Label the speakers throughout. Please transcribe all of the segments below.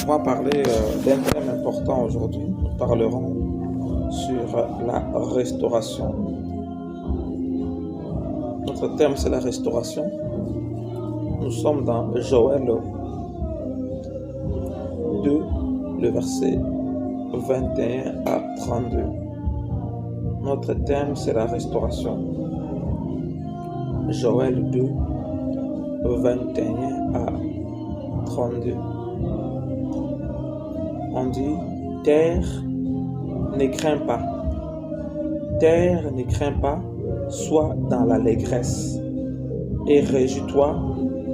Speaker 1: On va parler d'un thème important aujourd'hui. Nous parlerons sur la restauration. Notre thème, c'est la restauration. Nous sommes dans Joël 2, le verset 21 à 32. Notre thème, c'est la restauration. Joël 2, 21 à 32. On dit, terre, ne crains pas. Terre, ne crains pas, sois dans l'allégresse. Et réjouis-toi,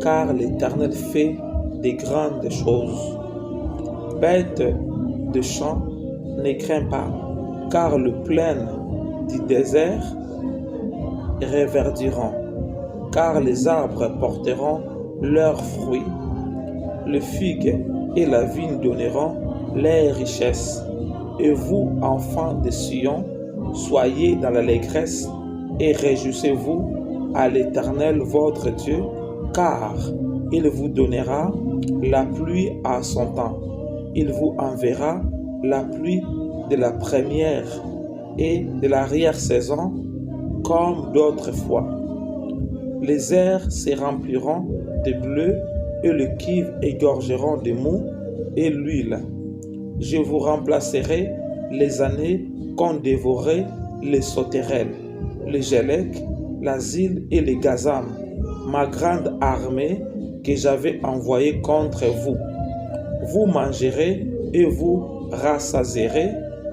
Speaker 1: car l'Éternel fait des grandes choses. Bête de champ, ne crains pas, car le plaine du désert reverdiront, car les arbres porteront leurs fruits. Le figue et la vigne donneront leurs richesses. Et vous, enfants de Sion, soyez dans l'allégresse et réjouissez-vous à l'Éternel votre Dieu, car il vous donnera la pluie à son temps. Il vous enverra la pluie de la première et de l'arrière-saison comme d'autres fois. Les airs se rempliront de bleu et le cuivre égorgeront de mou et l'huile. Je vous remplacerai les années qu'ont dévoré les sauterelles, les gélèques, l'asile et les gazam, ma grande armée que j'avais envoyée contre vous. Vous mangerez et vous rassasierez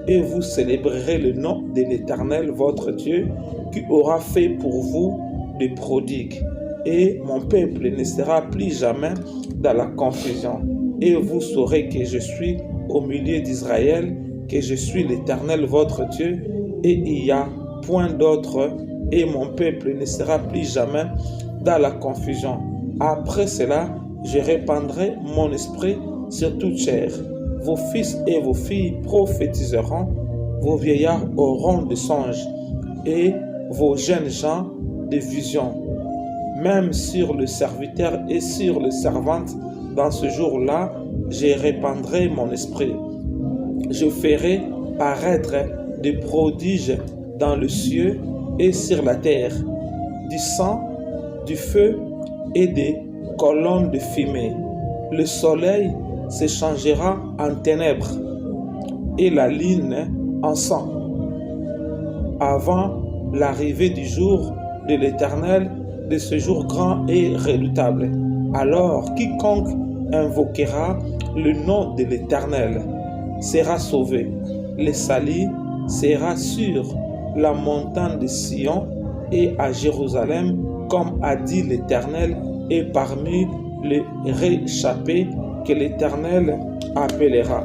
Speaker 1: et vous célébrerez le nom de l'Éternel votre Dieu qui aura fait pour vous des prodigues. Et mon peuple ne sera plus jamais dans la confusion. Et vous saurez que je suis au milieu d'Israël, que je suis l'Éternel votre Dieu, et il n'y a point d'autre, et mon peuple ne sera plus jamais dans la confusion. Après cela, je répandrai mon esprit sur toute chair. Vos fils et vos filles prophétiseront, vos vieillards auront des songes, et vos jeunes gens des visions. Même sur le serviteur et sur les servantes, dans ce jour-là, je répandrai mon esprit. Je ferai paraître des prodiges dans le ciel et sur la terre, du sang, du feu et des colonnes de fumée. Le soleil se changera en ténèbres et la lune en sang. Avant l'arrivée du jour de l'Éternel, de ce jour grand et redoutable. Alors quiconque invoquera le nom de l'Éternel sera sauvé. Le salut sera sur la montagne de Sion et à Jérusalem, comme a dit l'Éternel, et parmi les réchappés que l'Éternel appellera.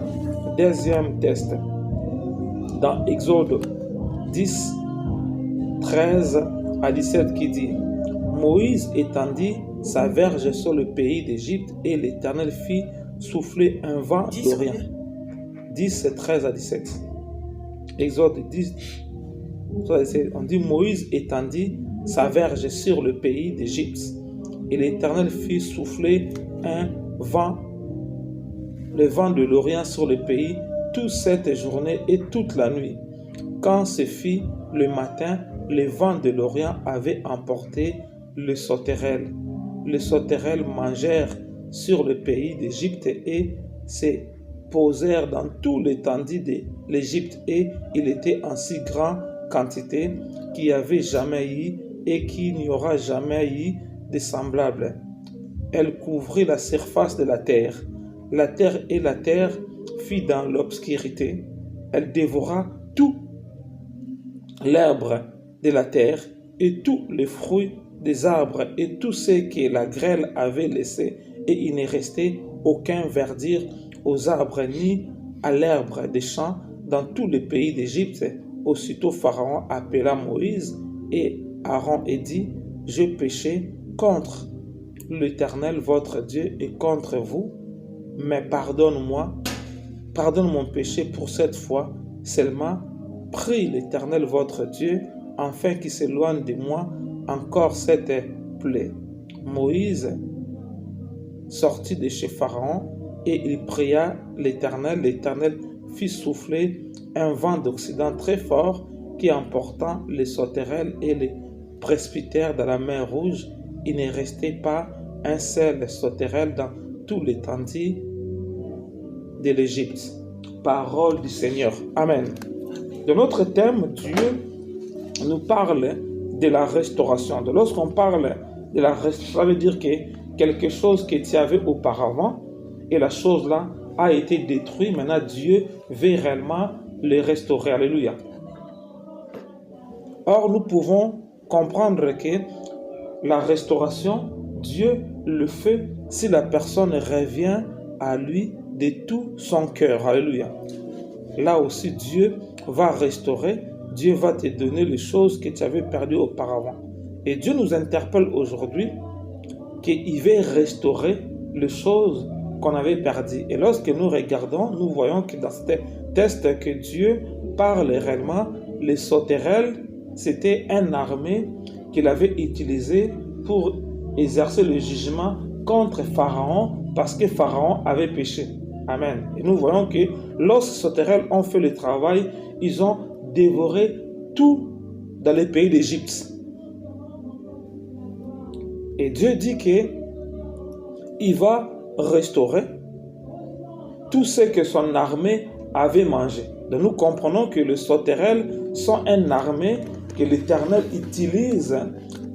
Speaker 1: Deuxième test. Dans Exode 10, 13 à 17 qui dit, Moïse étendit sa verge sur le pays d'Égypte et l'Éternel fit souffler un vent d'Orient. 10, 13 à 17. Exode 10, 13 à 17. On dit Moïse étendit sa verge sur le pays d'Égypte et l'Éternel fit souffler un vent, le vent de l'Orient sur le pays toute cette journée et toute la nuit. Quand se fit le matin, le vent de l'Orient avait emporté les sauterelles. Les sauterelles mangèrent sur le pays d'Égypte et se posèrent dans tout l'étendue de l'Égypte, et il était en si grande quantité qu'il n'y avait jamais eu et qu'il n'y aura jamais eu de semblable. Elle couvrit la surface de la terre. La terre fit dans l'obscurité. Elle dévora tout l'herbe de la terre et tous les fruits des arbres et tout ce que la grêle avait laissé, et il ne restait aucun verdure aux arbres ni à l'herbe des champs dans tout le pays d'Égypte. Aussitôt Pharaon appela Moïse et Aaron et dit, j'ai péché contre l'Éternel votre Dieu et contre vous, mais pardonne mon péché pour cette fois seulement. Prie l'Éternel votre Dieu afin qu'il s'éloigne de moi encore cette plaie. Moïse sortit de chez Pharaon et il pria l'Éternel. L'Éternel fit souffler un vent d'Occident très fort qui emporta les sauterelles et les précipitèrent dans la mer Rouge. Il ne restait pas un seul sauterelle dans tout l'étendue de l'Égypte. Parole du Seigneur. Amen. Dans notre thème, Dieu nous parle de la restauration. Lorsqu'on parle de la restauration, ça veut dire que quelque chose que tu avais auparavant et la chose là a été détruite. Maintenant, Dieu veut réellement le restaurer. Alléluia. Or, nous pouvons comprendre que la restauration, Dieu le fait si la personne revient à lui de tout son cœur. Alléluia. Là aussi, Dieu va restaurer. Dieu va te donner les choses que tu avais perdues auparavant. Et Dieu nous interpelle aujourd'hui qu'il veut restaurer les choses qu'on avait perdues. Et lorsque nous regardons, nous voyons que dans ce texte que Dieu parle réellement, les sauterelles, c'était une armée qu'il avait utilisée pour exercer le jugement contre Pharaon parce que Pharaon avait péché. Amen. Et nous voyons que lorsque les sauterelles ont fait le travail, ils ont dévoré tout dans le pays d'Égypte. Et Dieu dit qu'il va restaurer tout ce que son armée avait mangé. Donc nous comprenons que les sauterelles sont une armée que l'Éternel utilise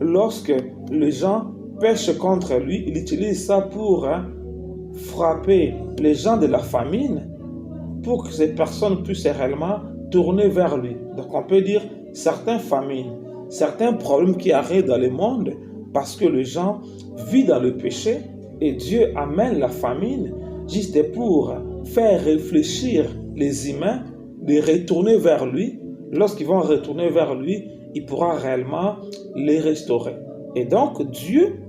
Speaker 1: lorsque les gens pêchent contre lui. Il utilise ça pour frapper les gens de la famine, pour que ces personnes puissent réellement tourner vers lui. Donc on peut dire certaines famines, certains problèmes qui arrivent dans le monde parce que les gens vivent dans le péché et Dieu amène la famine juste pour faire réfléchir les humains de retourner vers lui. Lorsqu'ils vont retourner vers lui, il pourra réellement les restaurer. Et donc Dieu,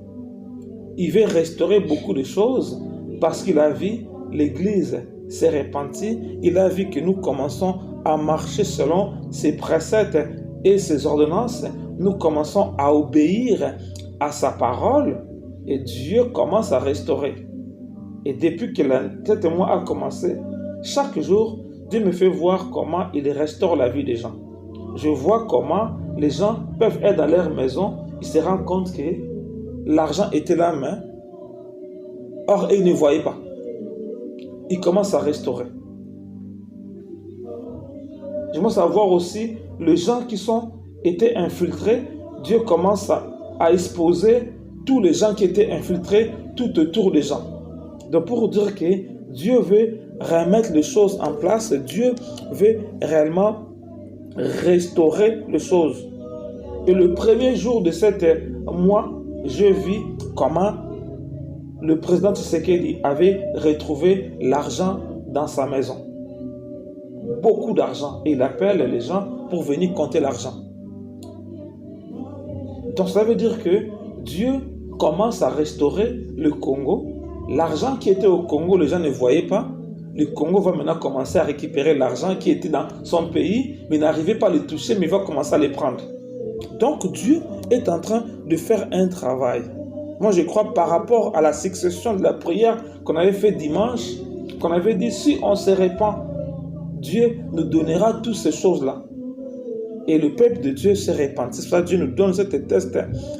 Speaker 1: il veut restaurer beaucoup de choses parce qu'il a vu l'Église s'est répandue. Il a vu que nous commençons à marcher selon ses préceptes et ses ordonnances. Nous commençons à obéir à sa parole et Dieu commence à restaurer. Et depuis que cet mois a commencé, chaque jour, Dieu me fait voir comment il restaure la vie des gens. Je vois comment les gens peuvent être dans leur maison, ils se rendent compte que l'argent était là main, or ils ne voyaient pas. Ils commencent à restaurer. Je commence à voir aussi les gens qui étaient infiltrés. Dieu commence à exposer tous les gens qui étaient infiltrés tout autour des gens. Donc pour dire que Dieu veut remettre les choses en place, Dieu veut réellement restaurer les choses. Et le premier jour de ce mois, je vis comment le président Tshisekedi avait retrouvé l'argent dans sa maison. Beaucoup d'argent. Et il appelle les gens pour venir compter l'argent. Donc ça veut dire que Dieu commence à restaurer le Congo. L'argent qui était au Congo, les gens ne voyaient pas. Le Congo va maintenant commencer à récupérer l'argent qui était dans son pays, mais n'arrivait pas à le toucher, mais il va commencer à le prendre. Donc Dieu est en train de faire un travail. Moi je crois par rapport à la succession de la prière qu'on avait fait dimanche, qu'on avait dit si on se répand, Dieu nous donnera toutes ces choses-là. Et le peuple de Dieu se répand. C'est pour ça que Dieu nous donne cette test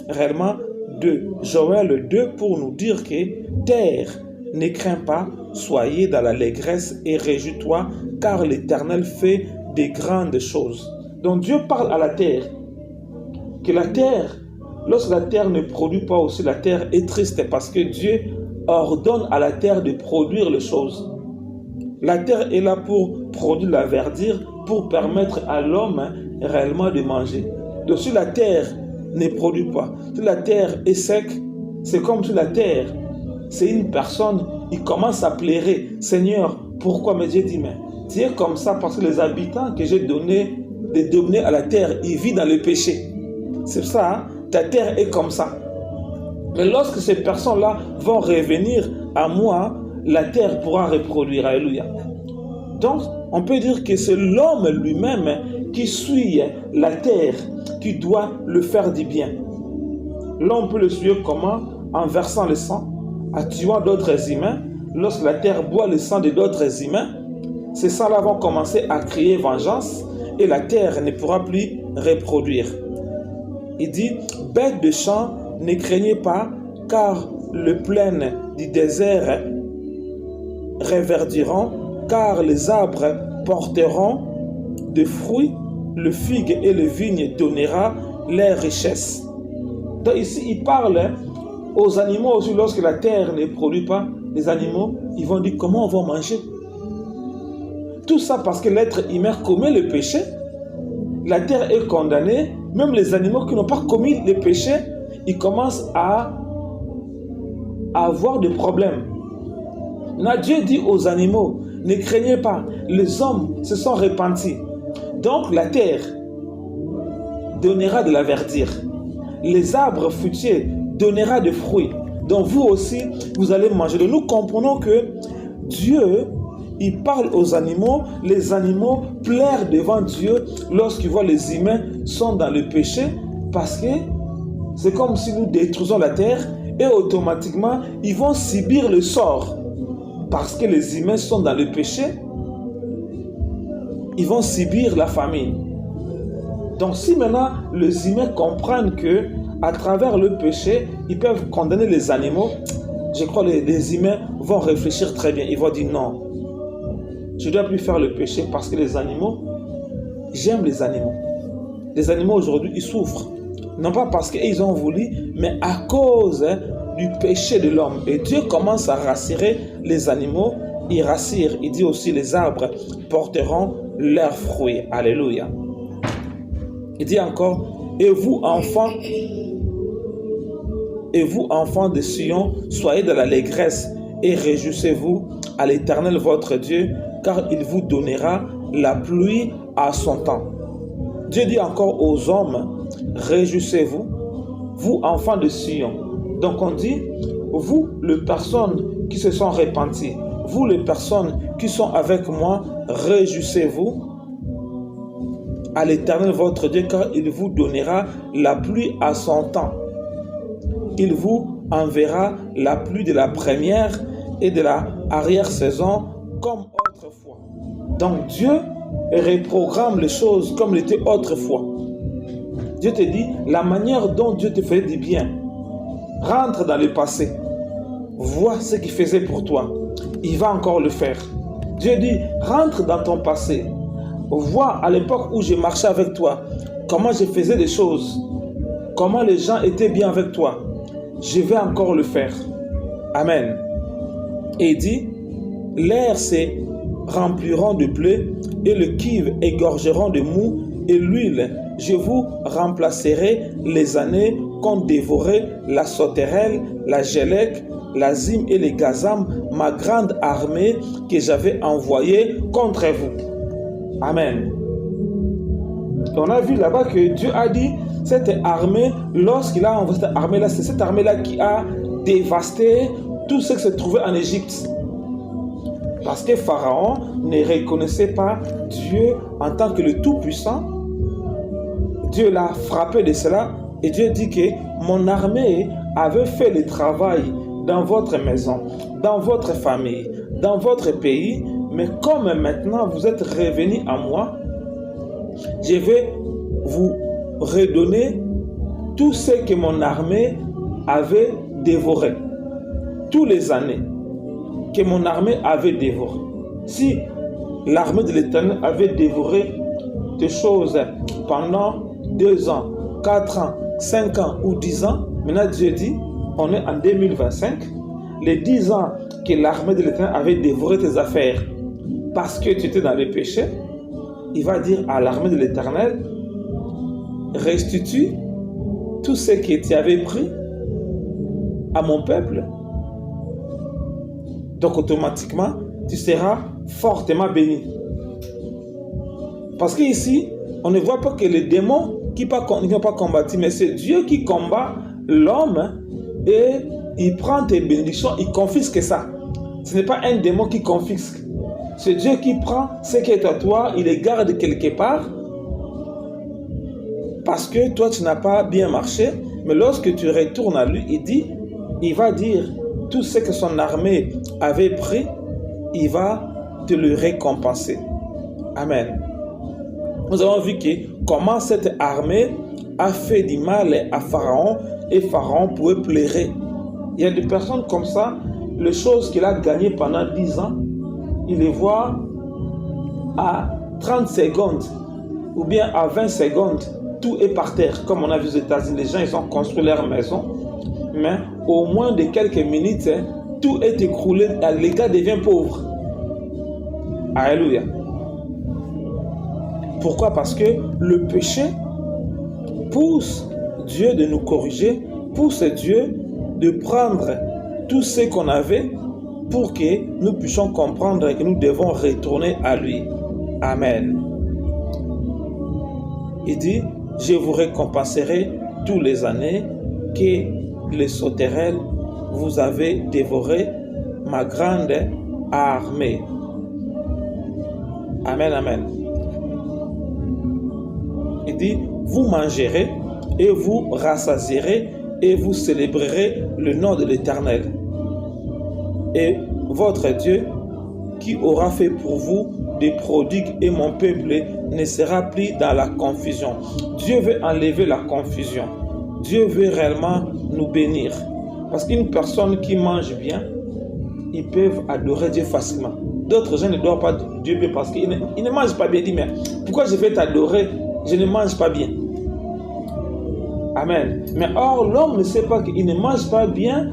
Speaker 1: réellement de Joël 2 pour nous dire que terre, ne crains pas, soyez dans l'allégresse et réjouis-toi, car l'Éternel fait des grandes choses. Donc Dieu parle à la terre, que la terre, lorsque la terre ne produit pas aussi, la terre est triste parce que Dieu ordonne à la terre de produire les choses. La terre est là pour produire la verdure, pour permettre à l'homme réellement de manger. Donc si la terre ne produit pas, si la terre est sec, c'est comme si la terre, c'est une personne, il commence à pleurer. Seigneur, pourquoi? Mais Dieu dit, mais tu es comme ça parce que les habitants que j'ai donné à la terre, ils vivent dans le péché. C'est ça, hein? Ta terre est comme ça. Mais lorsque ces personnes-là vont revenir à moi, la terre pourra reproduire. Alléluia. Donc, on peut dire que c'est l'homme lui-même qui suit la terre, qui doit le faire du bien. L'homme peut le suivre comment? En versant le sang, en tuant d'autres humains, lorsque la terre boit le sang de d'autres humains, ces sangs-là vont commencer à crier vengeance et la terre ne pourra plus reproduire. Il dit, bêtes de champ, ne craignez pas, car les plaines du désert reverdiront, car les arbres porteront des fruits, le figue et le vigne donnera leurs richesses. Donc ici, il parle aux animaux aussi, lorsque la terre ne produit pas, les animaux, ils vont dire comment on va manger. Tout ça parce que l'être humain commet le péché. La terre est condamnée. Même les animaux qui n'ont pas commis le péché, ils commencent à avoir des problèmes. Maintenant, Dieu dit aux animaux, ne craignez pas, les hommes se sont repentis. Donc la terre donnera de la verdure. Les arbres fruitiers donnera des fruits. Donc vous aussi, vous allez manger. Donc nous comprenons que Dieu, il parle aux animaux. Les animaux pleurent devant Dieu lorsqu'ils voient les humains sont dans le péché, parce que c'est comme si nous détruisons la terre et automatiquement, ils vont subir le sort. Parce que les humains sont dans le péché, ils vont subir la famine. Donc si maintenant les humains comprennent que à travers le péché, ils peuvent condamner les animaux, je crois que les humains vont réfléchir très bien. Ils vont dire non, je ne dois plus faire le péché parce que les animaux, j'aime les animaux. Les animaux aujourd'hui, ils souffrent. Non pas parce qu'ils ont voulu, mais à cause du péché de l'homme. Et Dieu commence à rassurer les animaux. Il rassure, il dit aussi les arbres porteront leurs fruits. Alléluia. Il dit encore, et vous enfants de Sion, soyez de l'allégresse et réjouissez-vous à l'Éternel votre Dieu, car il vous donnera la pluie à son temps. Dieu dit encore aux hommes, réjouissez-vous, vous enfants de Sion. Donc on dit, vous les personnes qui se sont repenties, vous les personnes qui sont avec moi, réjouissez-vous à l'Éternel votre Dieu, car il vous donnera la pluie à son temps. Il vous enverra la pluie de la première et de la arrière-saison comme autrefois. Donc Dieu reprogramme les choses comme il était autrefois. Dieu te dit, la manière dont Dieu te faisait du bien, rentre dans le passé. Vois ce qu'il faisait pour toi. Il va encore le faire. Dieu dit, rentre dans ton passé. Vois à l'époque où je marchais avec toi, comment je faisais des choses, comment les gens étaient bien avec toi. Je vais encore le faire. Amen. Et il dit, l'air se rempliront de blé et le cuivre égorgeront de mou et l'huile. Je vous remplacerai les années qu'ont dévoré la sauterelle, la gélèque, la zyme et les gazam, ma grande armée que j'avais envoyée contre vous. Amen. On a vu là-bas que Dieu a dit, cette armée, lorsqu'il a envoyé cette armée-là, c'est cette armée-là qui a dévasté tout ce qui se trouvait en Égypte. Parce que Pharaon ne reconnaissait pas Dieu en tant que le Tout-Puissant. Dieu l'a frappé de cela et Dieu dit que mon armée avait fait le travail dans votre maison, dans votre famille, dans votre pays, mais comme maintenant vous êtes revenus à moi, je vais vous redonner tout ce que mon armée avait dévoré. Toutes les années que mon armée avait dévoré. Si l'armée de l'Éternel avait dévoré des choses pendant 2 ans, 4 ans, 5 ans ou 10 ans, maintenant Dieu dit, on est en 2025, les 10 ans que l'armée de l'Éternel avait dévoré tes affaires parce que tu étais dans le péché, il va dire à l'armée de l'Éternel, restitue tout ce que tu avais pris à mon peuple. Donc automatiquement, tu seras fortement béni. Parce qu'ici, on ne voit pas que les démons qui n'ont pas combattu, mais c'est Dieu qui combat l'homme et il prend tes bénédictions, il confisque ça. Ce n'est pas un démon qui confisque. C'est Dieu qui prend ce qui est à toi, il les garde quelque part parce que toi tu n'as pas bien marché, mais lorsque tu retournes à lui, il va dire tout ce que son armée avait pris, il va te le récompenser. Amen. Nous avons vu comment cette armée a fait du mal à Pharaon et Pharaon pouvait pleurer. Il y a des personnes comme ça, les choses qu'il a gagnées pendant 10 ans, il les voit à 30 secondes ou bien à 20 secondes, tout est par terre. Comme on a vu aux États-Unis, les gens ils ont construit leur maison, mais au moins de quelques minutes, tout est écroulé, les gars deviennent pauvres. Alléluia. Pourquoi? Parce que le péché pousse Dieu de nous corriger, pousse Dieu de prendre tout ce qu'on avait pour que nous puissions comprendre que nous devons retourner à lui. Amen. Il dit, je vous récompenserai tous les années que les sauterelles vous avez dévoré ma grande armée. Amen, amen. Il dit, vous mangerez et vous rassasierez et vous célébrerez le nom de l'Éternel. Et votre Dieu qui aura fait pour vous des prodigues et mon peuple ne sera plus dans la confusion. Dieu veut enlever la confusion. Dieu veut réellement nous bénir. Parce qu'une personne qui mange bien, ils peuvent adorer Dieu facilement. D'autres gens ne doivent pas Dieu bien parce qu'ils ne mangent pas bien. Ils disent, mais pourquoi je vais t'adorer? Je ne mange pas bien. Amen. Mais or, l'homme ne sait pas qu'il ne mange pas bien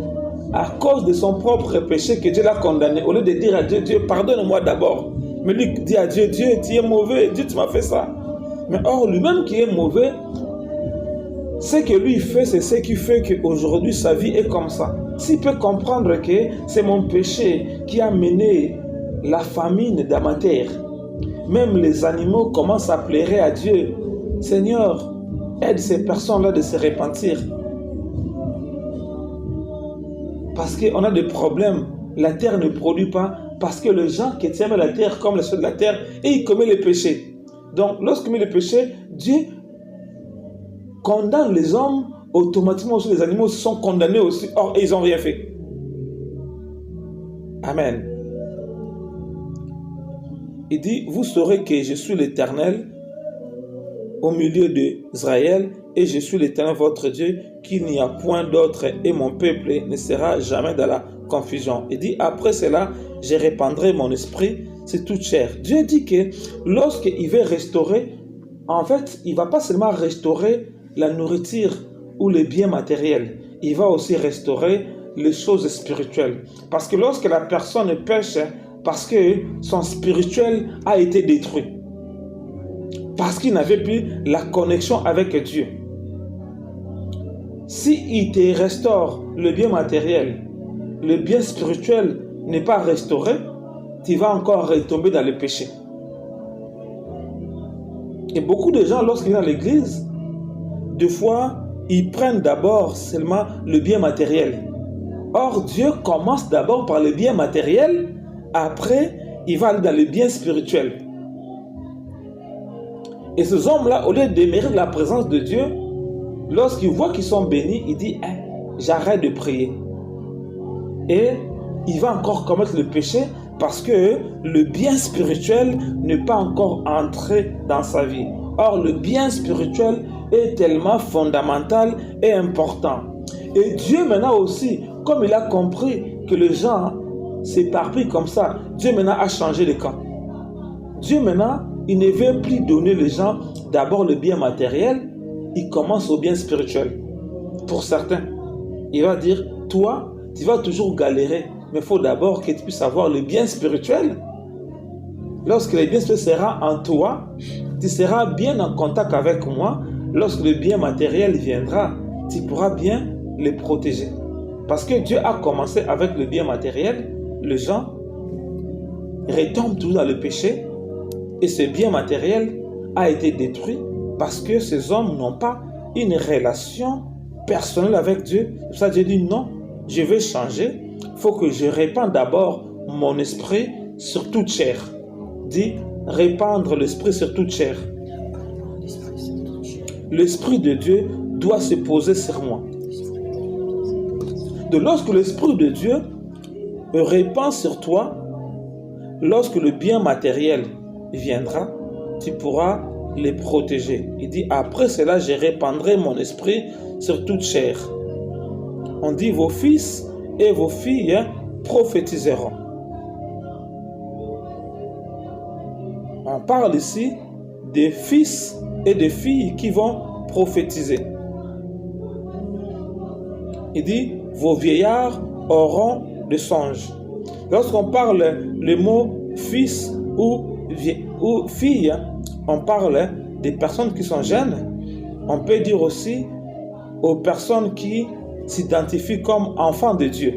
Speaker 1: à cause de son propre péché que Dieu l'a condamné. Au lieu de dire à Dieu, Dieu, pardonne-moi d'abord. Mais lui dit à Dieu, Dieu, tu es mauvais. Dieu, tu m'as fait ça. Mais or, lui-même qui est mauvais, ce que lui fait, c'est ce qui fait qu'aujourd'hui, sa vie est comme ça. S'il peut comprendre que c'est mon péché qui a mené la famine dans ma terre, même les animaux commencent à pleurer à Dieu. Seigneur, aide ces personnes-là de se repentir. Parce qu'on a des problèmes. La terre ne produit pas. Parce que les gens qui tiennent la terre comme les choses de la terre, et ils commettent les péchés. Donc, lorsqu'ils commettent les péchés, Dieu condamne les hommes, automatiquement aussi les animaux sont condamnés aussi. Or, ils n'ont rien fait. Amen. Il dit, vous saurez que je suis l'Éternel au milieu d'Israël et je suis l'Éternel votre Dieu, qu'il n'y a point d'autre et mon peuple ne sera jamais dans la confusion. Il dit, après cela, je répandrai mon esprit sur toute chair. Dieu dit que lorsqu'il veut restaurer, en fait, il ne va pas seulement restaurer la nourriture ou les biens matériels, il va aussi restaurer les choses spirituelles. Parce que lorsque la personne pêche, parce que son spirituel a été détruit, parce qu'il n'avait plus la connexion avec Dieu. S'il te restaure le bien matériel, le bien spirituel n'est pas restauré, tu vas encore retomber dans le péché. Et beaucoup de gens, lorsqu'ils viennent à l'église, des fois, ils prennent d'abord seulement le bien matériel. Or, Dieu commence d'abord par le bien matériel, après, il va aller dans le bien spirituel. Et ces hommes-là, au lieu d'émériter la présence de Dieu, lorsqu'ils voient qu'ils sont bénis, ils disent, j'arrête de prier. Et il va encore commettre le péché parce que le bien spirituel n'est pas encore entré dans sa vie. Or, le bien spirituel est tellement fondamental et important. Et Dieu maintenant aussi, comme il a compris que les gens s'éparpillent comme ça, Dieu maintenant a changé de camp. Dieu maintenant, il ne veut plus donner les gens d'abord le bien matériel, il commence au bien spirituel. Pour certains, il va dire, toi, tu vas toujours galérer, mais il faut d'abord que tu puisses avoir le bien spirituel. Lorsque le bien spirituel sera en toi, tu seras bien en contact avec moi. Lorsque le bien matériel viendra, tu pourras bien le protéger. Parce que Dieu a commencé avec le bien matériel, les gens retombent toujours dans le péché et ce bien matériel a été détruit parce que ces hommes n'ont pas une relation personnelle avec Dieu. C'est pour ça que Dieu dit non, je vais changer. Il faut que je répande d'abord mon esprit sur toute chair. Dit répandre l'esprit sur toute chair. L'esprit de Dieu doit se poser sur moi. Donc lorsque l'Esprit de Dieu répand sur toi, lorsque le bien matériel viendra, tu pourras les protéger. Il dit, après cela, je répandrai mon esprit sur toute chair. On dit, vos fils et vos filles prophétiseront. On parle ici des fils et des filles qui vont prophétiser. Il dit, vos vieillards auront des songes. Lorsqu'on parle le mot fils ou fille, on parle des personnes qui sont jeunes. On peut dire aussi aux personnes qui s'identifient comme enfants de Dieu.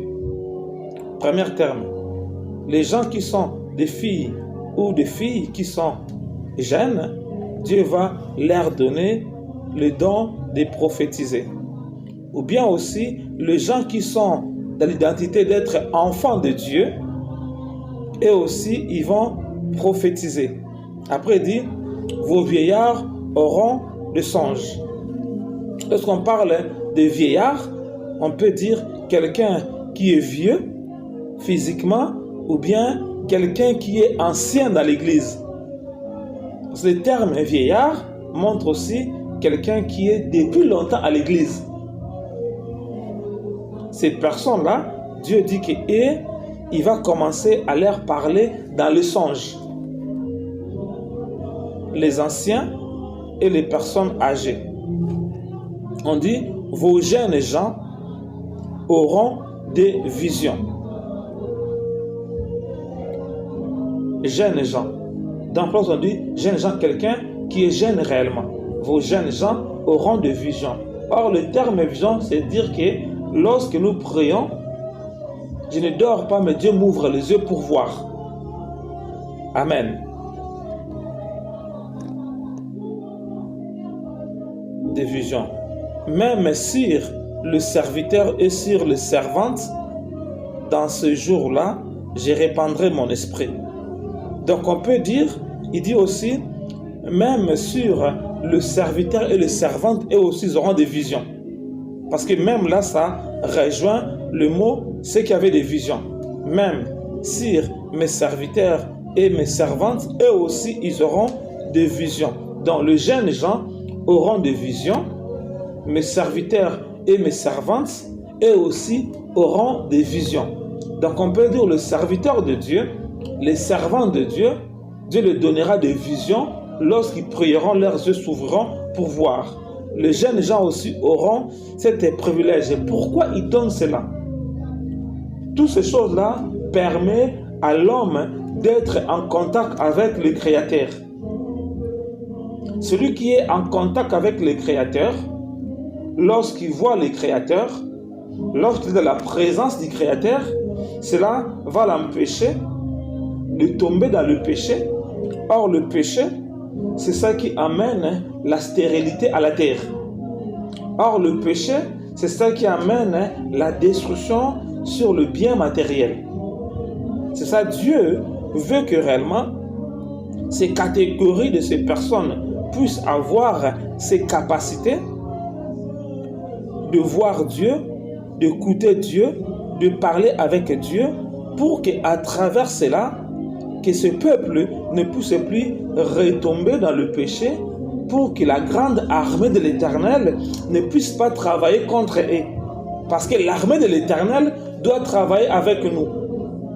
Speaker 1: Premier terme, les gens qui sont des filles ou des filles qui sont jeunes, Dieu va leur donner le don de prophétiser. Ou bien aussi, les gens qui sont dans l'identité d'être enfants de Dieu, et aussi, ils vont prophétiser. Après, il dit, vos vieillards auront des songes. Lorsqu'on parle de vieillard, on peut dire quelqu'un qui est vieux physiquement, ou bien quelqu'un qui est ancien dans l'église. Le terme vieillard montre aussi quelqu'un qui est depuis longtemps à l'église. Ces personnes-là, Dieu dit qu'il va commencer à leur parler dans le songe. Les anciens et les personnes âgées. On dit, vos jeunes gens auront des visions. Jeunes gens. Dans le on dit, jeunes gens, quelqu'un qui est jeune réellement. Vos jeunes gens auront des visions. Or, le terme vision, c'est dire que lorsque nous prions, je ne dors pas, mais Dieu m'ouvre les yeux pour voir. Amen. Des visions. Même sur le serviteur et sur les servantes, dans ce jour-là, je répandrai mon esprit. Donc on peut dire, il dit aussi, même sur le serviteur et les servantes, eux aussi ils auront des visions. Parce que même là, ça rejoint le mot, ceux qui avaient des visions. Même sur mes serviteurs et mes servantes, eux aussi, ils auront des visions. Donc, les jeunes gens auront des visions. Mes serviteurs et mes servantes, eux aussi, auront des visions. Donc, on peut dire le serviteur de Dieu, les servants de Dieu, Dieu leur donnera des visions lorsqu'ils prieront, leurs yeux s'ouvriront pour voir. Les jeunes gens aussi auront cet privilège. Et pourquoi il donne cela? Toutes ces choses-là permettent à l'homme d'être en contact avec le Créateur. Celui qui est en contact avec le Créateur, lorsqu'il voit le Créateur, lorsqu'il est dans la présence du Créateur, cela va l'empêcher de tomber dans le péché. Or, le péché, c'est ça qui amène la stérilité à la terre. Or, le péché, c'est ça qui amène la destruction sur le bien matériel. C'est ça, Dieu veut que réellement ces catégories de ces personnes puissent avoir ces capacités de voir Dieu, d'écouter Dieu, de parler avec Dieu, pour qu'à travers cela, que ce peuple ne puisse plus retomber dans le péché, pour que la grande armée de l'Éternel ne puisse pas travailler contre eux. Parce que l'armée de l'Éternel doit travailler avec nous,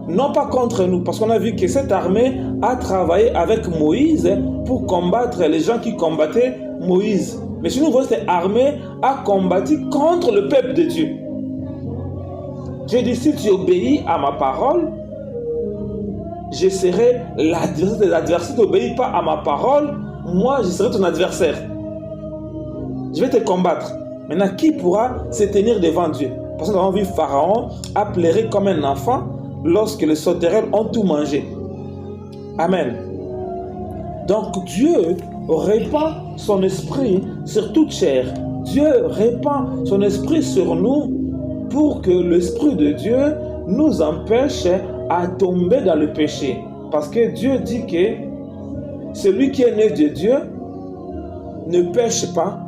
Speaker 1: non pas contre nous, parce qu'on a vu que cette armée a travaillé avec Moïse pour combattre les gens qui combattaient Moïse. Mais si nous voyons, cette armée a combattu contre le peuple de Dieu. Dieu dit, si tu obéis à ma parole, je serai l'adversaire de l'adversaire. Si tu n'obéis pas à ma parole, moi je serai ton adversaire. Je vais te combattre. Maintenant, qui pourra se tenir devant Dieu? Parce que nous avons vu Pharaon a pleuré comme un enfant lorsque les sauterelles ont tout mangé. Amen. Donc Dieu répand son esprit sur toute chair. Dieu répand son esprit sur nous pour que l'esprit de Dieu nous empêche à tomber dans le péché. Parce que Dieu dit que celui qui est né de Dieu ne pêche pas.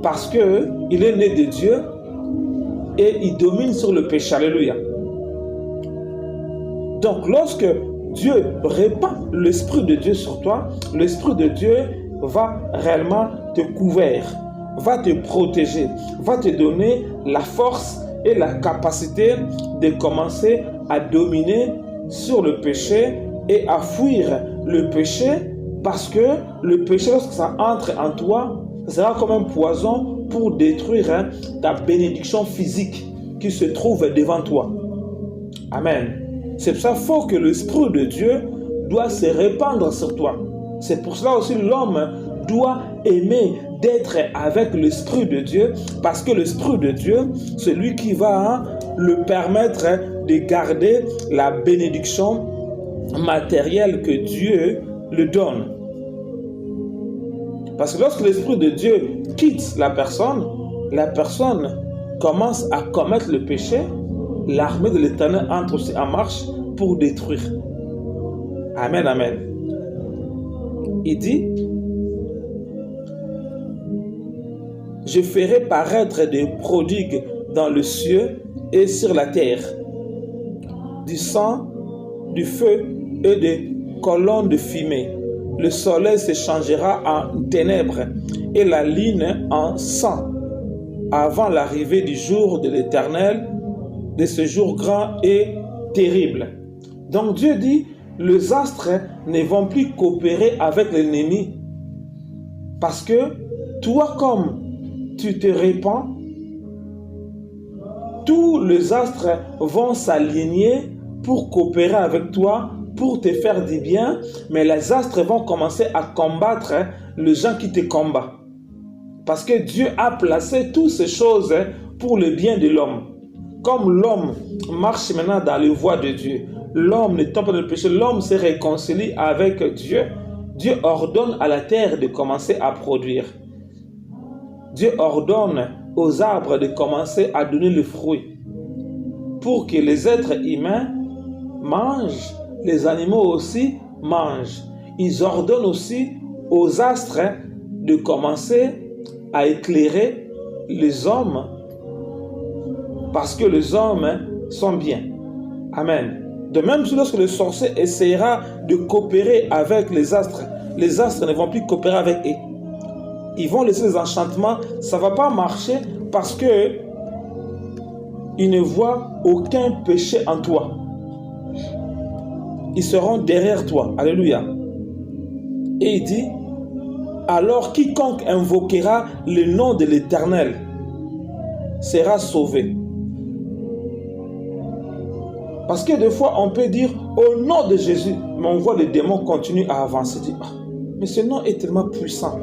Speaker 1: parce qu'il est né de Dieu et il domine sur le péché. Alléluia. Donc, lorsque Dieu répand l'Esprit de Dieu sur toi, l'Esprit de Dieu va réellement te couvrir, va te protéger, va te donner la force et la capacité de commencer à dominer sur le péché et à fuir le péché, parce que le péché, lorsque ça entre en toi, ça sera comme un poison pour détruire ta bénédiction physique qui se trouve devant toi. Amen. C'est pour ça qu'il faut que l'Esprit de Dieu doit se répandre sur toi. C'est pour cela aussi l'homme doit aimer d'être avec l'Esprit de Dieu, parce que l'Esprit de Dieu, c'est lui qui va le permettre de garder la bénédiction matérielle que Dieu le donne. Parce que lorsque l'Esprit de Dieu quitte la personne commence à commettre le péché, l'armée de l'Éternel entre aussi en marche pour détruire. Amen, amen. Il dit, je ferai paraître des prodigues dans le ciel et sur la terre, du sang, du feu et des colonnes de fumée. Le soleil se changera en ténèbres et la lune en sang, avant l'arrivée du jour de l'Éternel, de ce jour grand et terrible. Donc Dieu dit, les astres ne vont plus coopérer avec l'ennemi, parce que toi, comme tu te répands, tous les astres vont s'aligner pour coopérer avec toi, pour te faire du bien, mais les astres vont commencer à combattre les gens qui te combattent. Parce que Dieu a placé toutes ces choses pour le bien de l'homme. Comme l'homme marche maintenant dans les voies de Dieu, l'homme ne tombe pas dans le péché, l'homme se réconcilie avec Dieu. Dieu ordonne à la terre de commencer à produire. Dieu ordonne aux arbres de commencer à donner le fruit pour que les êtres humains mangent, les animaux aussi mangent. Ils ordonnent aussi aux astres de commencer à éclairer les hommes, parce que les hommes sont bien. Amen. De même, lorsque le sorcier essaiera de coopérer avec les astres ne vont plus coopérer avec eux. Ils vont laisser les enchantements, ça ne va pas marcher parce que ils ne voient aucun péché en toi. Ils seront derrière toi. Alléluia. Et il dit, alors quiconque invoquera le nom de l'Éternel sera sauvé. Parce que des fois, on peut dire au nom de Jésus, mais on voit les démons continuer à avancer. On dit, mais ce nom est tellement puissant.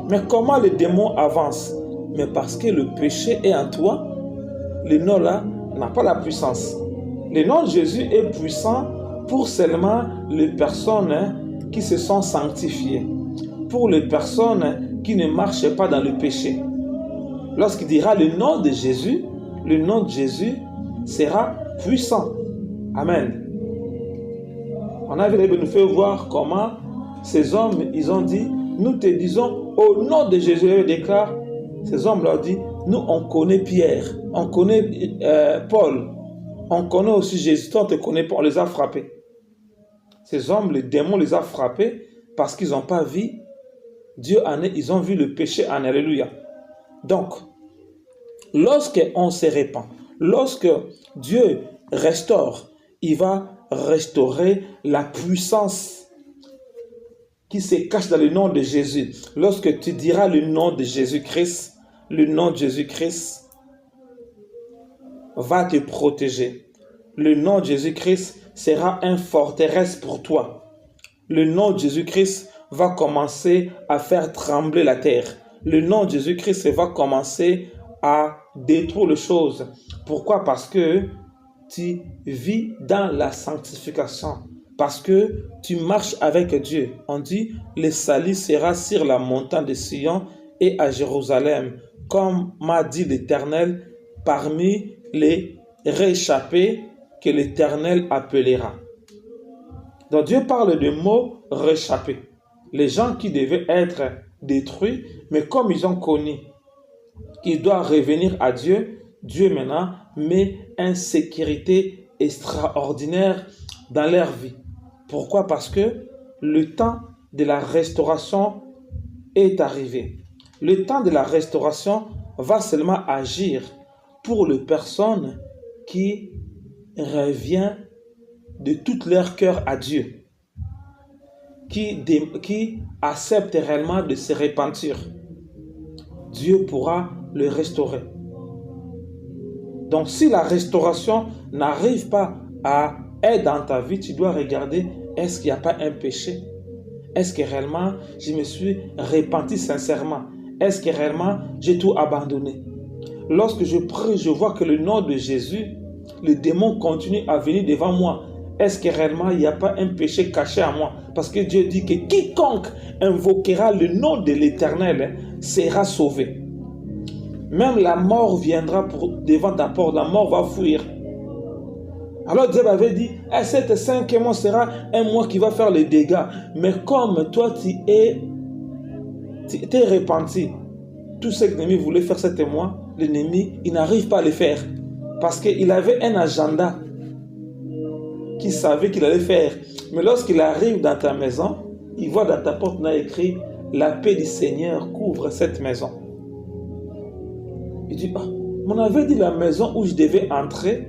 Speaker 1: Mais comment les démons avancent? Mais parce que le péché est en toi, le nom là n'a pas la puissance. Le nom de Jésus est puissant pour seulement les personnes qui se sont sanctifiées, pour les personnes qui ne marchent pas dans le péché. Lorsqu'il dira le nom de Jésus sera puissant. Amen. On a vu nous faire voir comment ces hommes, ils ont dit, nous te disons au nom de Jésus, ils déclarent, ces hommes leur disent, nous on connaît Pierre, on connaît Paul, on connaît aussi Jésus, toi on te connaît pas, on les a frappés. Ces hommes, les démons les ont frappés parce qu'ils n'ont pas vu Dieu en eux, ils ont vu le péché en eux. Alléluia. Donc, lorsqu'on se répand, lorsque Dieu restaure, il va restaurer la puissance qui se cache dans le nom de Jésus. Lorsque tu diras le nom de Jésus-Christ, le nom de Jésus-Christ va te protéger. Le nom de Jésus-Christ sera une forteresse pour toi. Le nom de Jésus-Christ va commencer à faire trembler la terre. Le nom de Jésus-Christ va commencer à détruire les choses. Pourquoi? Parce que tu vis dans la sanctification. Parce que tu marches avec Dieu. On dit, le salut sera sur la montagne de Sion et à Jérusalem, comme m'a dit l'Éternel, parmi les réchappés que l'Éternel appellera. Donc Dieu parle de mots réchappés. Les gens qui devaient être détruits, mais comme ils ont connu qu'ils doivent revenir à Dieu, Dieu maintenant met une sécurité extraordinaire dans leur vie. Pourquoi? Parce que le temps de la restauration est arrivé. Le temps de la restauration va seulement agir pour les personnes qui reviennent de tout leur cœur à Dieu, qui acceptent réellement de se repentir. Dieu pourra le restaurer. Donc si la restauration n'arrive pas à être dans ta vie, tu dois regarder, est-ce qu'il n'y a pas un péché? Est-ce que réellement je me suis repenti sincèrement? Est-ce que réellement j'ai tout abandonné? Lorsque je prie, je vois que le nom de Jésus, le démon continue à venir devant moi. Est-ce que réellement il n'y a pas un péché caché à moi? Parce que Dieu dit que quiconque invoquera le nom de l'Éternel sera sauvé. Même la mort viendra devant ta porte, la mort va fuir. Alors Dieu m'avait dit, cette 5e mois sera un mois qui va faire les dégâts. Mais comme toi tu t'es repenti, tout ce que l'ennemi voulait faire 7 mois, l'ennemi, il n'arrive pas à le faire. Parce qu'il avait un agenda qu'il savait qu'il allait faire. Mais lorsqu'il arrive dans ta maison, il voit dans ta porte, on a écrit, la paix du Seigneur couvre cette maison. Il dit, on avait dit la maison où je devais entrer,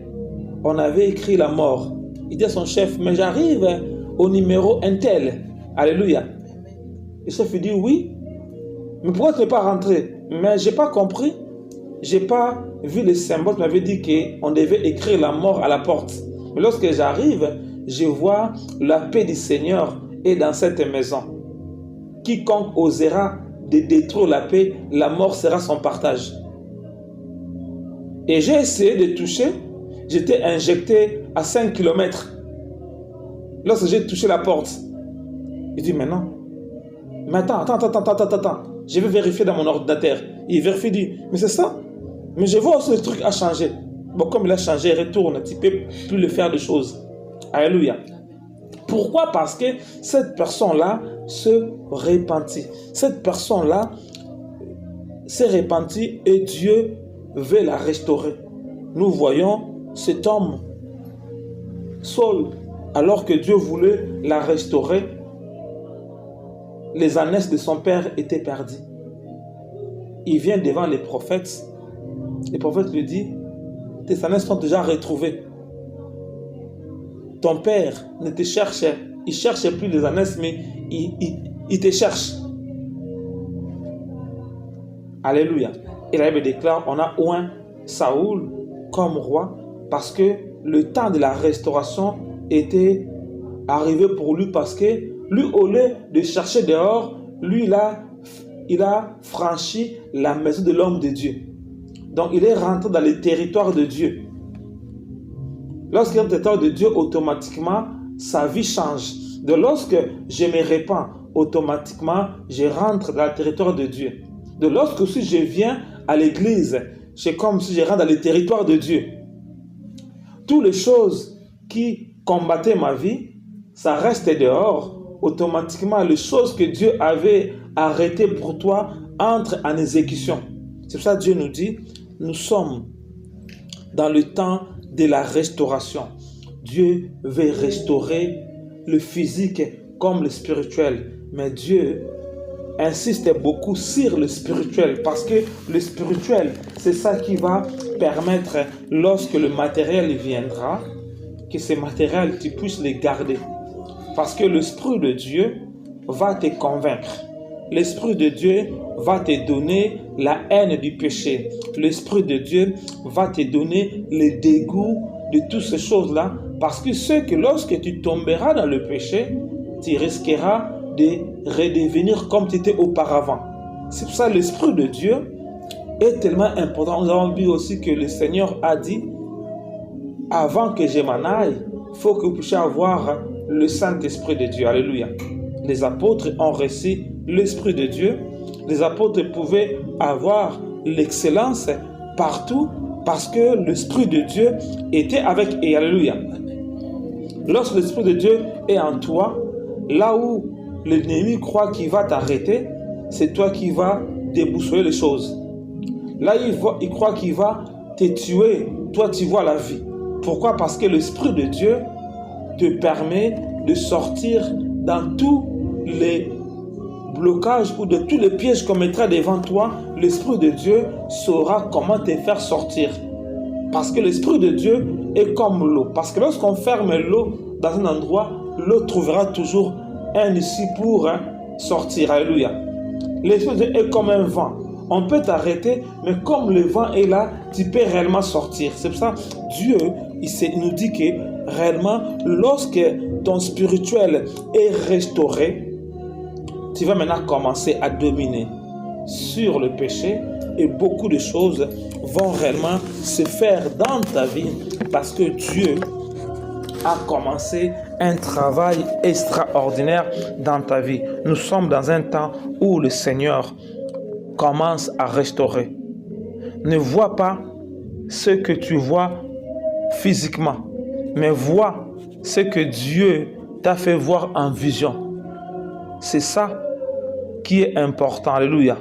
Speaker 1: on avait écrit la mort. Il dit à son chef, mais j'arrive au numéro un tel. Alléluia. Le chef dit, oui, mais pourquoi tu n'es pas rentré? Mais je n'ai pas compris. Je n'ai pas vu le symbole. Tu m'avais dit qu'on devait écrire la mort à la porte. Mais lorsque j'arrive, je vois la paix du Seigneur est dans cette maison. Quiconque osera de détruire la paix, la mort sera son partage. Et j'ai essayé de toucher, j'étais injecté à 5 km. Lorsque j'ai touché la porte, il dit, mais non. Mais attends. Je vais vérifier dans mon ordinateur. Il vérifie, il dit, mais c'est ça. Mais je vois aussi le truc a changé. Bon, comme il a changé, il retourne. Tu ne peux plus le faire de choses. Alléluia. Pourquoi? Parce que cette personne-là se repentit. Cette personne-là s'est repentie et Dieu veut la restaurer. Nous voyons cet homme, Saul, alors que Dieu voulait la restaurer, les ânesses de son père étaient perdues. Il vient devant les prophètes. Les prophètes lui disent, tes ânesses sont déjà retrouvées. Ton père ne te cherche, il ne cherche plus les ânesses, mais il te cherche. Alléluia. Et la Bible déclare, on a oint Saoul comme roi parce que le temps de la restauration était arrivé pour lui, parce que lui, au lieu de chercher dehors, lui, il a franchi la maison de l'homme de Dieu. Donc, il est rentré dans le territoire de Dieu. Lorsqu'il est dans le territoire de Dieu, automatiquement, sa vie change. Donc, lorsque je me répands, automatiquement, je rentre dans le territoire de Dieu. Donc, lorsque aussi je viens à l'église, c'est comme si je rentre dans le territoire de Dieu. Toutes les choses qui combattaient ma vie, ça reste dehors. Automatiquement, les choses que Dieu avait arrêtées pour toi entrent en exécution. C'est pour ça que Dieu nous dit, nous sommes dans le temps de la restauration. Dieu veut restaurer le physique comme le spirituel. Mais Dieu insiste beaucoup sur le spirituel, parce que le spirituel, c'est ça qui va permettre, lorsque le matériel viendra, que ce matériel, tu puisses le garder. Parce que l'Esprit de Dieu va te convaincre. L'Esprit de Dieu va te donner la haine du péché. L'Esprit de Dieu va te donner le dégoût de toutes ces choses-là. Parce que ce que lorsque tu tomberas dans le péché, tu risqueras de redevenir comme tu étais auparavant. C'est pour ça que l'Esprit de Dieu est tellement important. Nous avons vu aussi que le Seigneur a dit, avant que je m'en aille, il faut que vous puissiez avoir le Saint-Esprit de Dieu. Alléluia. Les apôtres ont reçu l'Esprit de Dieu. Les apôtres pouvaient avoir l'excellence partout parce que l'Esprit de Dieu était avec eux. Alléluia. Lorsque l'Esprit de Dieu est en toi, là où l'ennemi croit qu'il va t'arrêter, c'est toi qui vas déboussoler les choses. Là, il croit qu'il va te tuer. Toi, tu vois la vie. Pourquoi? Parce que l'Esprit de Dieu te permet de sortir dans tous les blocages ou de tous les pièges qu'on mettra devant toi. L'Esprit de Dieu saura comment te faire sortir. Parce que l'Esprit de Dieu est comme l'eau. Parce que lorsqu'on ferme l'eau dans un endroit, l'eau trouvera toujours un issue pour sortir. Alléluia. L'Esprit de Dieu est comme un vent. On peut t'arrêter, mais comme le vent est là, tu peux réellement sortir. C'est pour ça que Dieu il nous dit que réellement, lorsque ton spirituel est restauré, tu vas maintenant commencer à dominer sur le péché et beaucoup de choses vont réellement se faire dans ta vie parce que Dieu a commencé un travail extraordinaire dans ta vie. Nous sommes dans un temps où le Seigneur commence à restaurer. Ne vois pas ce que tu vois physiquement, mais vois ce que Dieu t'a fait voir en vision. C'est ça qui est important. Alléluia.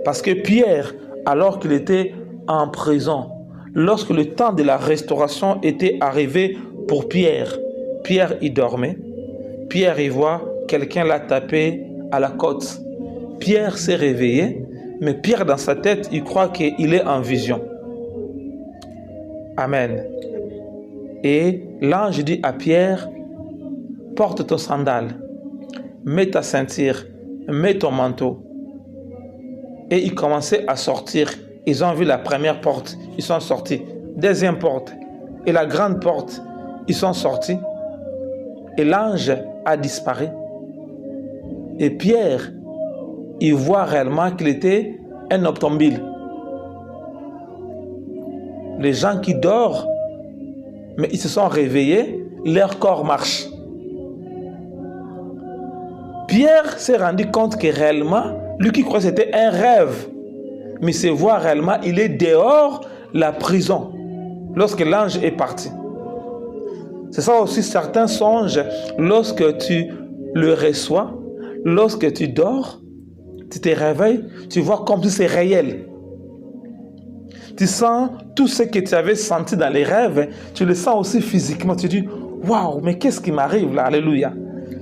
Speaker 1: Parce que Pierre, alors qu'il était en prison, lorsque le temps de la restauration était arrivé pour Pierre, Pierre y dormait. Pierre y voit quelqu'un l'a tapé à la côte. Pierre s'est réveillé, mais Pierre dans sa tête, il croit qu'il est en vision. Amen. Et l'ange dit à Pierre, porte ton sandale, mets ta ceinture, mets ton manteau. Et ils commençaient à sortir. Ils ont vu la première porte, ils sont sortis. Deuxième porte et la grande porte, ils sont sortis. Et l'ange a disparu. Et Pierre, il voit réellement qu'il était un obtombile. Les gens qui dorment, mais ils se sont réveillés, leur corps marche. Pierre s'est rendu compte que réellement, lui qui croyait que c'était un rêve, mais se voit réellement, il est dehors la prison lorsque l'ange est parti. C'est ça aussi certains songes, lorsque tu le reçois, lorsque tu dors, tu te réveilles, tu vois comme si c'est réel. Tu sens tout ce que tu avais senti dans les rêves, tu le sens aussi physiquement. Tu dis, waouh, mais qu'est-ce qui m'arrive là? Alléluia.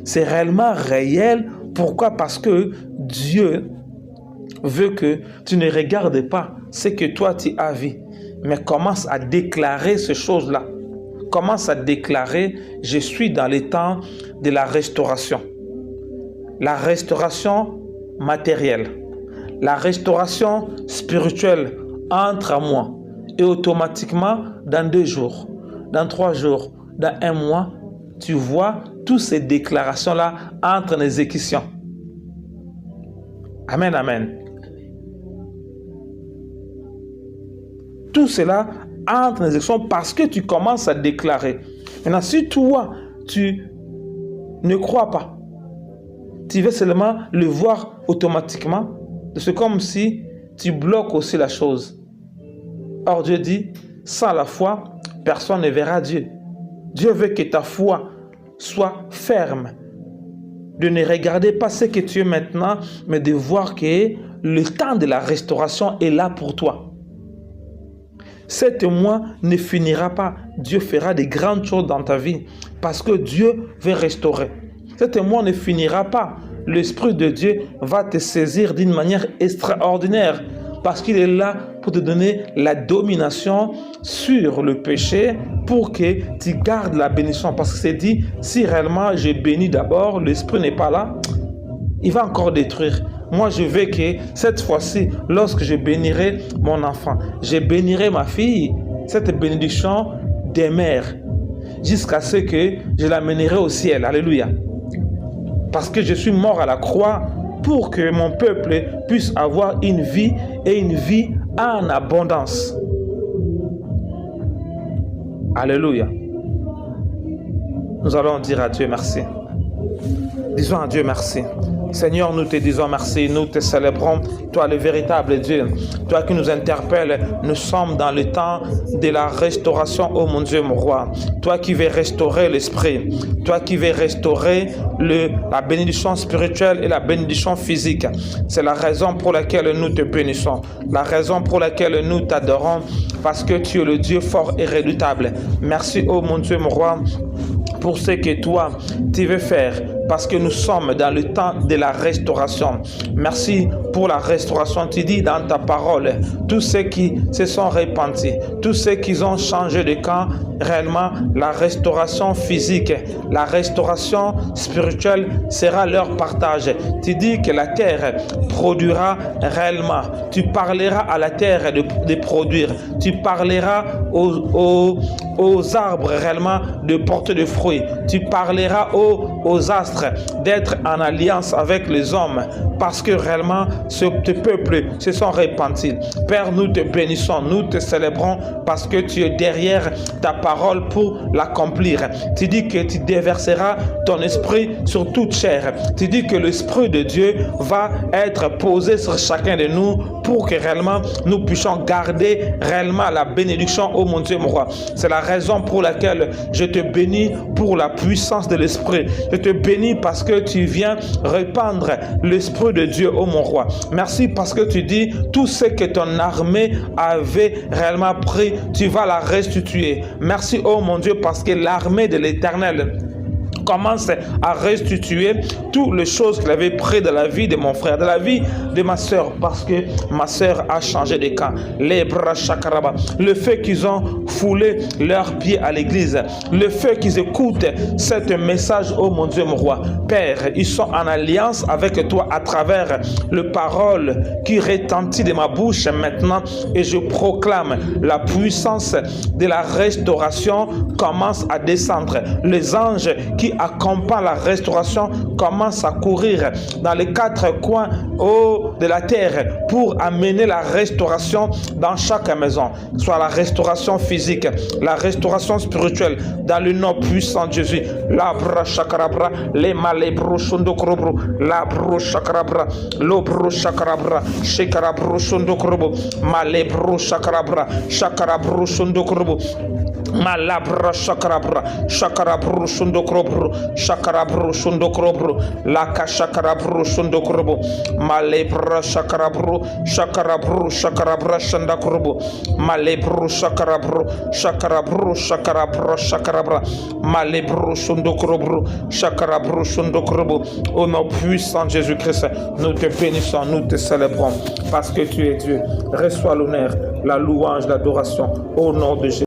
Speaker 1: C'est réellement réel. Pourquoi? Parce que Dieu veut que tu ne regardes pas ce que toi tu as vu, mais commence à déclarer ces choses-là. Commence à déclarer, je suis dans les temps de la restauration. La restauration matérielle, la restauration spirituelle entre à moi. Et automatiquement, dans 2 jours, dans 3 jours, dans 1 mois, tu vois toutes ces déclarations-là entrent en exécution. Amen, amen. Tout cela entre en exécution parce que tu commences à déclarer. Maintenant, si toi, tu ne crois pas, tu veux seulement le voir automatiquement, c'est comme si tu bloques aussi la chose. Or, Dieu dit, sans la foi, personne ne verra Dieu. Dieu veut que ta foi soit ferme. De ne regarder pas ce que tu es maintenant, mais de voir que le temps de la restauration est là pour toi. 7 mois ne finira pas. Dieu fera de grandes choses dans ta vie parce que Dieu veut restaurer. 7 mois ne finira pas. L'Esprit de Dieu va te saisir d'une manière extraordinaire parce qu'il est là pour te donner la domination sur le péché pour que tu gardes la bénédiction. Parce que c'est dit, si réellement je bénis d'abord, l'Esprit n'est pas là, il va encore détruire. Moi, je veux que cette fois-ci, lorsque je bénirai mon enfant, je bénirai ma fille, cette bénédiction demeure jusqu'à ce que je l'amènerai au ciel. Alléluia. Parce que je suis mort à la croix pour que mon peuple puisse avoir une vie et une vie en abondance. Alléluia. Nous allons dire à Dieu merci. Disons à Dieu merci. Seigneur, nous te disons merci, nous te célébrons, toi le véritable Dieu, toi qui nous interpelles, nous sommes dans le temps de la restauration, oh mon Dieu, mon roi, toi qui veux restaurer l'esprit, toi qui veux restaurer la bénédiction spirituelle et la bénédiction physique. C'est la raison pour laquelle nous te bénissons, la raison pour laquelle nous t'adorons, parce que tu es le Dieu fort et redoutable. Merci, oh mon Dieu, mon roi, pour ce que toi, tu veux faire, parce que nous sommes dans le temps de la restauration. Merci pour la restauration. Tu dis dans ta parole, tous ceux qui se sont repentis, tous ceux qui ont changé de camp, réellement, la restauration physique, la restauration spirituelle sera leur partage. Tu dis que la terre produira réellement. Tu parleras à la terre de produire. Tu parleras aux arbres réellement de porter des fruits. Tu parleras aux astres d'être en alliance avec les hommes, parce que réellement ce peuple se sont repentis. Père, nous te bénissons, nous te célébrons, parce que tu es derrière ta parole pour l'accomplir. Tu dis que tu déverseras ton esprit sur toute chair. Tu dis que l'esprit de Dieu va être posé sur chacun de nous pour que réellement nous puissions garder réellement la bénédiction, oh mon Dieu, mon roi. C'est la raison pour laquelle je te bénis pour la puissance de l'esprit. Je te bénis parce que tu viens répandre l'esprit de Dieu, oh mon roi. Merci parce que tu dis tout ce que ton armée avait réellement pris, tu vas la restituer. Merci, oh mon Dieu, parce que l'armée de l'Éternel commence à restituer toutes les choses qu'il avait prises de la vie de mon frère, de la vie de ma soeur, parce que ma soeur a changé de camp. Les bras chakaraba, le fait qu'ils ont foulé leurs pieds à l'église, le fait qu'ils écoutent ce message, oh mon Dieu, mon roi, Père, ils sont en alliance avec toi à travers le parole qui retentit de ma bouche maintenant, et je proclame la puissance de la restauration commence à descendre. Les anges qui accompagnent la restauration commencent à courir dans les quatre coins de la terre pour amener la restauration dans chaque maison, soit la restauration physique, la restauration spirituelle, dans le nom puissant de Jésus. La bra chakarabra, les malebro shondokrobo, la bro chakarabra, l'obro chakarabra, shekarabro shondokrobo, malebro chakarabra, chakarabro shondokrobo. Malabra shakarabra shakarabru shundokrobru shakarabru shundokrobru laka shakarabru shundokrobo malebra shakarabru shakarabra shandakrobo malebru shakarabra shakarabra malebru shundokrobru shakarabru shundokrobo. Au nom puissant de Jésus-Christ, nous te bénissons, nous te célébrons parce que tu es Dieu. Reçois l'honneur, la louange, l'adoration au nom de Jésus.